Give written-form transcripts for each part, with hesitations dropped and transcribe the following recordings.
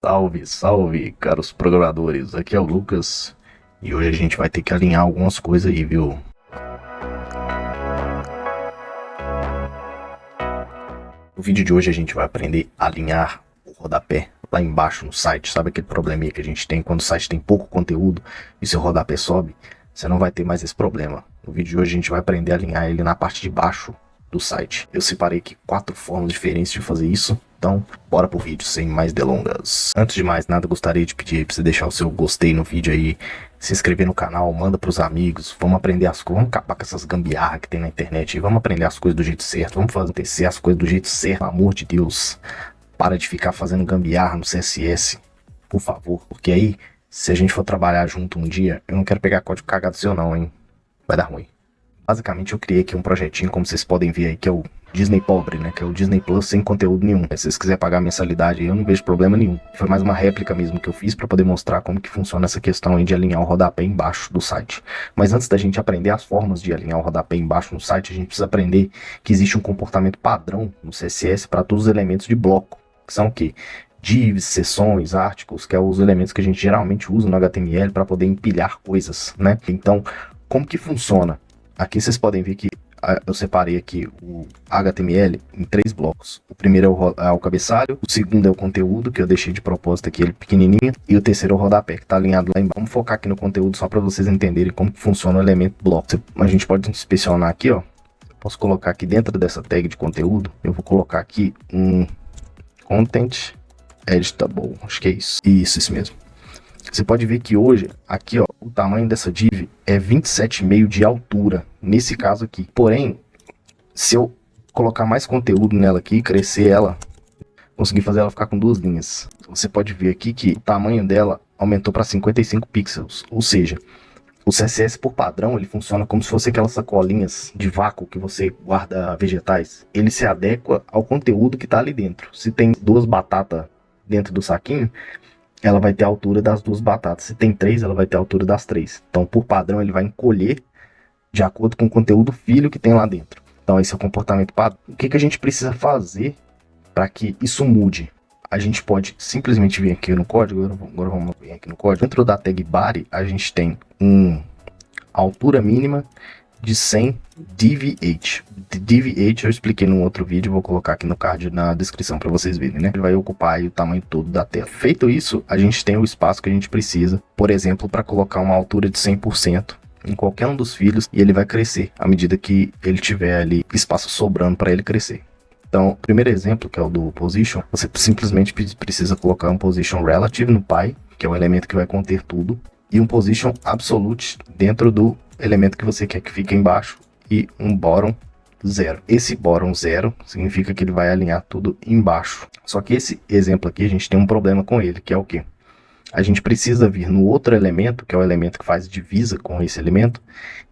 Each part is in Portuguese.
Salve, salve, caros programadores. Aqui é o Lucas e hoje a gente vai ter que alinhar algumas coisas aí, viu? No vídeo de hoje a gente vai aprender a alinhar o rodapé lá embaixo no site. Sabe aquele probleminha que a gente tem quando o site tem pouco conteúdo e seu rodapé sobe? Você não vai ter mais esse problema. No vídeo de hoje a gente vai aprender a alinhar ele na parte de baixo do site. Eu separei aqui 4 formas diferentes de fazer isso. Então, bora pro vídeo, sem mais delongas. Antes de mais nada, gostaria de pedir aí pra você deixar o seu gostei no vídeo aí, se inscrever no canal, manda pros amigos, vamos aprender as coisas, vamos acabar com essas gambiarras que tem na internet e vamos aprender as coisas do jeito certo, vamos fazer acontecer as coisas do jeito certo, pelo amor de Deus. Para de ficar fazendo gambiarra no CSS, por favor, porque aí, se a gente for trabalhar junto um dia, eu não quero pegar código cagado seu não, hein, vai dar ruim. Basicamente eu criei aqui um projetinho, como vocês podem ver aí, que é o Disney pobre, né? Que é o Disney Plus sem conteúdo nenhum. Se vocês quiserem pagar a mensalidade aí, eu não vejo problema nenhum. Foi mais uma réplica mesmo que eu fiz para poder mostrar como que funciona essa questão aí de alinhar o rodapé embaixo do site. Mas antes da gente aprender as formas de alinhar o rodapé embaixo no site, a gente precisa aprender que existe um comportamento padrão no CSS para todos os elementos de bloco. Que são o quê? Divs, seções, articles, que é os elementos que a gente geralmente usa no HTML para poder empilhar coisas, né? Então, como que funciona? Aqui vocês podem ver que eu separei aqui o HTML em 3 blocos. O primeiro é o cabeçalho, o segundo é o conteúdo, que eu deixei de propósito aqui ele pequenininho, e o terceiro é o rodapé, que está alinhado lá embaixo. Vamos focar aqui no conteúdo só para vocês entenderem como funciona o elemento bloco. A gente pode inspecionar aqui, ó. Posso colocar aqui dentro dessa tag de conteúdo, eu vou colocar aqui um content editable, acho que é isso. Isso mesmo. Você pode ver que hoje, aqui ó, o tamanho dessa div é 27,5 de altura, nesse caso aqui. Porém, se eu colocar mais conteúdo nela aqui, crescer ela, conseguir fazer ela ficar com 2 linhas. Você pode ver aqui que o tamanho dela aumentou para 55 pixels, ou seja, o CSS por padrão, ele funciona como se fosse aquelas sacolinhas de vácuo que você guarda vegetais. Ele se adequa ao conteúdo que está ali dentro. Se tem 2 batatas dentro do saquinho, ela vai ter a altura das 2 batatas. Se tem 3, ela vai ter a altura das 3. Então, por padrão, ele vai encolher de acordo com o conteúdo filho que tem lá dentro. Então, esse é o comportamento padrão. O que a gente precisa fazer para que isso mude? A gente pode simplesmente vir aqui no código. Agora vamos vir aqui no código. Dentro da tag body, a gente tem altura mínima de 100 dv8. dv8 eu expliquei num outro vídeo, vou colocar aqui no card na descrição para vocês verem, né? Ele vai ocupar aí o tamanho todo da tela. Feito isso, a gente tem o espaço que a gente precisa, por exemplo, para colocar uma altura de 100% em qualquer um dos filhos, e ele vai crescer à medida que ele tiver ali espaço sobrando para ele crescer. Então, o primeiro exemplo, que é o do position, você simplesmente precisa colocar um position relative no pi, que é o elemento que vai conter tudo, e um position absolute dentro do elemento que você quer que fique embaixo, e um bottom 0. Esse bottom 0 significa que ele vai alinhar tudo embaixo. Só que esse exemplo aqui a gente tem um problema com ele, que é o quê? A gente precisa vir no outro elemento, que é o elemento que faz divisa com esse elemento,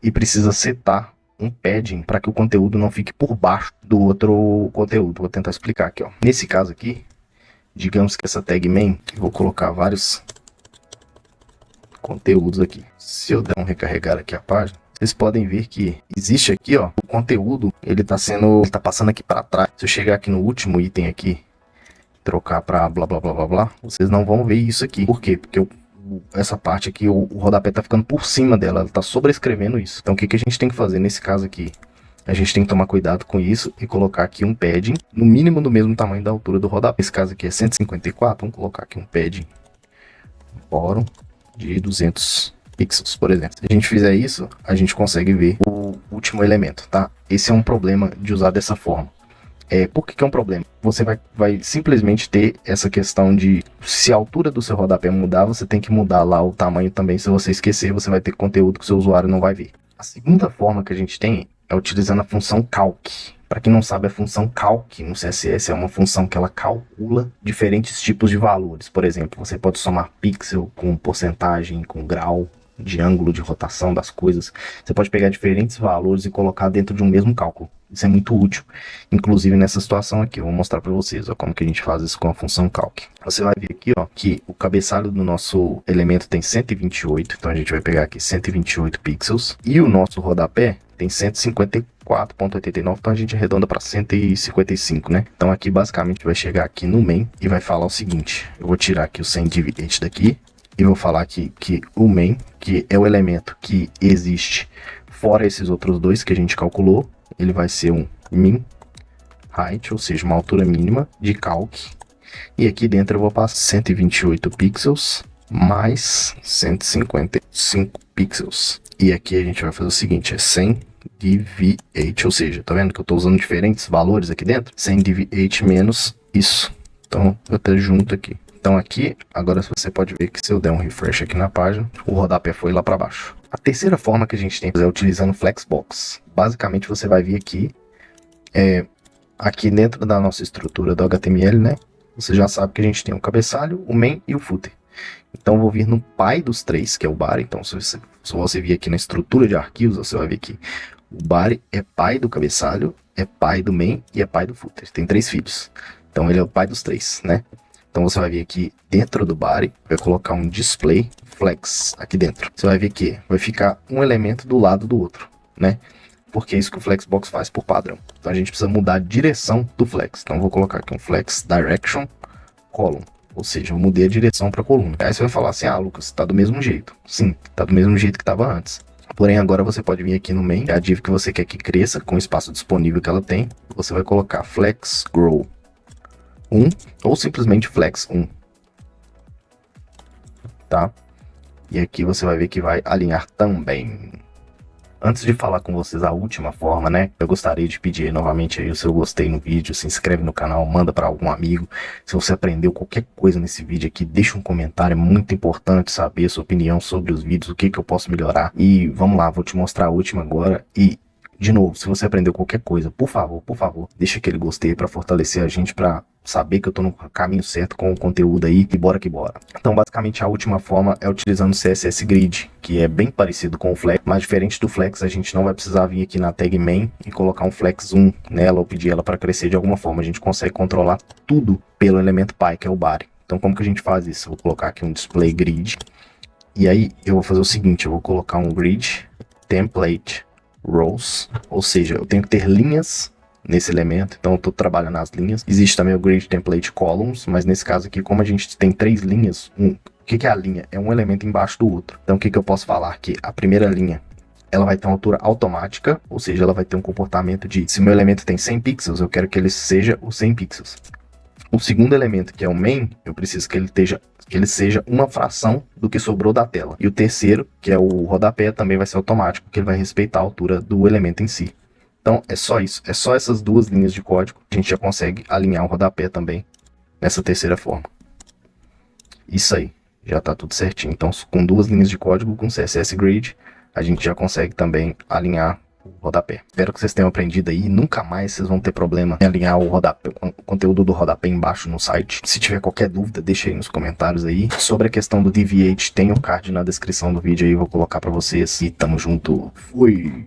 e precisa setar um padding para que o conteúdo não fique por baixo do outro conteúdo. Vou tentar explicar aqui, ó. Nesse caso aqui, digamos que essa tag main, eu vou colocar vários conteúdos aqui. Se eu der um recarregar aqui a página, vocês podem ver que existe aqui, ó, o conteúdo, ele tá passando aqui para trás. Se eu chegar aqui no último item aqui, trocar para blá blá blá blá blá, vocês não vão ver isso aqui. Por quê? Porque essa parte aqui, o rodapé tá ficando por cima dela, ela tá sobrescrevendo isso. Então o que a gente tem que fazer nesse caso aqui? A gente tem que tomar cuidado com isso e colocar aqui um padding, no mínimo do mesmo tamanho da altura do rodapé. Esse caso aqui é 154, vamos colocar aqui um padding bottom de 200 pixels, por exemplo. Se a gente fizer isso, a gente consegue ver o último elemento, tá? Esse é um problema de usar dessa forma. Por que é um problema? Você vai simplesmente ter essa questão de, se a altura do seu rodapé mudar, você tem que mudar lá o tamanho também. Se você esquecer, você vai ter conteúdo que o seu usuário não vai ver. A segunda forma que a gente tem é utilizando a função calc. Para quem não sabe, a função calc no CSS é uma função que ela calcula diferentes tipos de valores. Por exemplo, você pode somar pixel com porcentagem, com grau de ângulo de rotação das coisas. Você pode pegar diferentes valores e colocar dentro de um mesmo cálculo. Isso é muito útil, inclusive nessa situação aqui. Eu vou mostrar para vocês, ó, como que a gente faz isso com a função calc. Você vai ver aqui, ó, que o cabeçalho do nosso elemento tem 128, então a gente vai pegar aqui 128 pixels, e o nosso rodapé tem 154. 104.89, então a gente arredonda para 155, né? Então aqui basicamente vai chegar aqui no main e vai falar o seguinte: eu vou tirar aqui o 100 div8 daqui e vou falar aqui que o main, que é o elemento que existe fora esses outros dois que a gente calculou, ele vai ser um min height, ou seja, uma altura mínima de calc. E aqui dentro eu vou passar 128 pixels mais 155 pixels. E aqui a gente vai fazer o seguinte, é 100 div8, ou seja, tá vendo que eu tô usando diferentes valores aqui dentro? 100 div8 menos isso. Então eu até junto aqui. Então aqui, agora você pode ver que se eu der um refresh aqui na página, o rodapé foi lá para baixo. A terceira forma que a gente tem é utilizando Flexbox. Basicamente você vai vir aqui, aqui dentro da nossa estrutura do HTML, né? Você já sabe que a gente tem o cabeçalho, o main e o footer. Então eu vou vir no pai dos três, que é o body. Então se você vir aqui na estrutura de arquivos, você vai ver que o body é pai do cabeçalho, é pai do main e é pai do footer. Tem 3 filhos. Então ele é o pai dos 3, né? Então você vai vir aqui dentro do body, vai colocar um display flex aqui dentro. Você vai ver que vai ficar um elemento do lado do outro, né? Porque é isso que o Flexbox faz por padrão. Então a gente precisa mudar a direção do flex. Então eu vou colocar aqui um flex direction column. Ou seja, eu mudei a direção para a coluna. Aí você vai falar assim, ah, Lucas, tá do mesmo jeito. Sim, tá do mesmo jeito que estava antes. Porém, agora você pode vir aqui no main, é a div que você quer que cresça com o espaço disponível que ela tem. Você vai colocar flex grow 1 ou simplesmente flex 1. Tá? E aqui você vai ver que vai alinhar também. Antes de falar com vocês a última forma, né? Eu gostaria de pedir novamente aí o seu gostei no vídeo, se inscreve no canal, manda para algum amigo. Se você aprendeu qualquer coisa nesse vídeo aqui, deixa um comentário, é muito importante saber a sua opinião sobre os vídeos, o que eu posso melhorar. E vamos lá, vou te mostrar a última agora. E, de novo, se você aprendeu qualquer coisa, por favor, deixa aquele gostei para fortalecer a gente, para saber que eu tô no caminho certo com o conteúdo aí, e bora que bora. Então basicamente a última forma é utilizando o CSS Grid, que é bem parecido com o Flex, mas diferente do Flex a gente não vai precisar vir aqui na tag main e colocar um Flex 1 nela ou pedir ela para crescer de alguma forma. A gente consegue controlar tudo pelo elemento pi, que é o body. Então como que a gente faz isso? Eu vou colocar aqui um display grid, e aí eu vou fazer o seguinte, eu vou colocar um grid template rows, ou seja, eu tenho que ter linhas nesse elemento, então eu estou trabalhando as linhas. Existe também o Grid Template Columns, mas nesse caso aqui, como a gente tem 3 linhas, o que é a linha? É um elemento embaixo do outro. Então o que eu posso falar? Que a primeira linha, ela vai ter uma altura automática, ou seja, ela vai ter um comportamento de, se meu elemento tem 100 pixels, eu quero que ele seja os 100 pixels. O segundo elemento, que é o main, eu preciso que ele seja uma fração do que sobrou da tela. E o terceiro, que é o rodapé, também vai ser automático, porque ele vai respeitar a altura do elemento em si. Então é só isso, é só essas 2 linhas de código, a gente já consegue alinhar o rodapé também nessa terceira forma. Isso aí, já está tudo certinho. Então com 2 linhas de código, com CSS Grid, a gente já consegue também alinhar o rodapé. Espero que vocês tenham aprendido aí, nunca mais vocês vão ter problema em alinhar o rodapé, o conteúdo do rodapé embaixo no site. Se tiver qualquer dúvida, deixa aí nos comentários aí. Sobre a questão do DV8, tem o card na descrição do vídeo aí, vou colocar para vocês. E tamo junto, fui!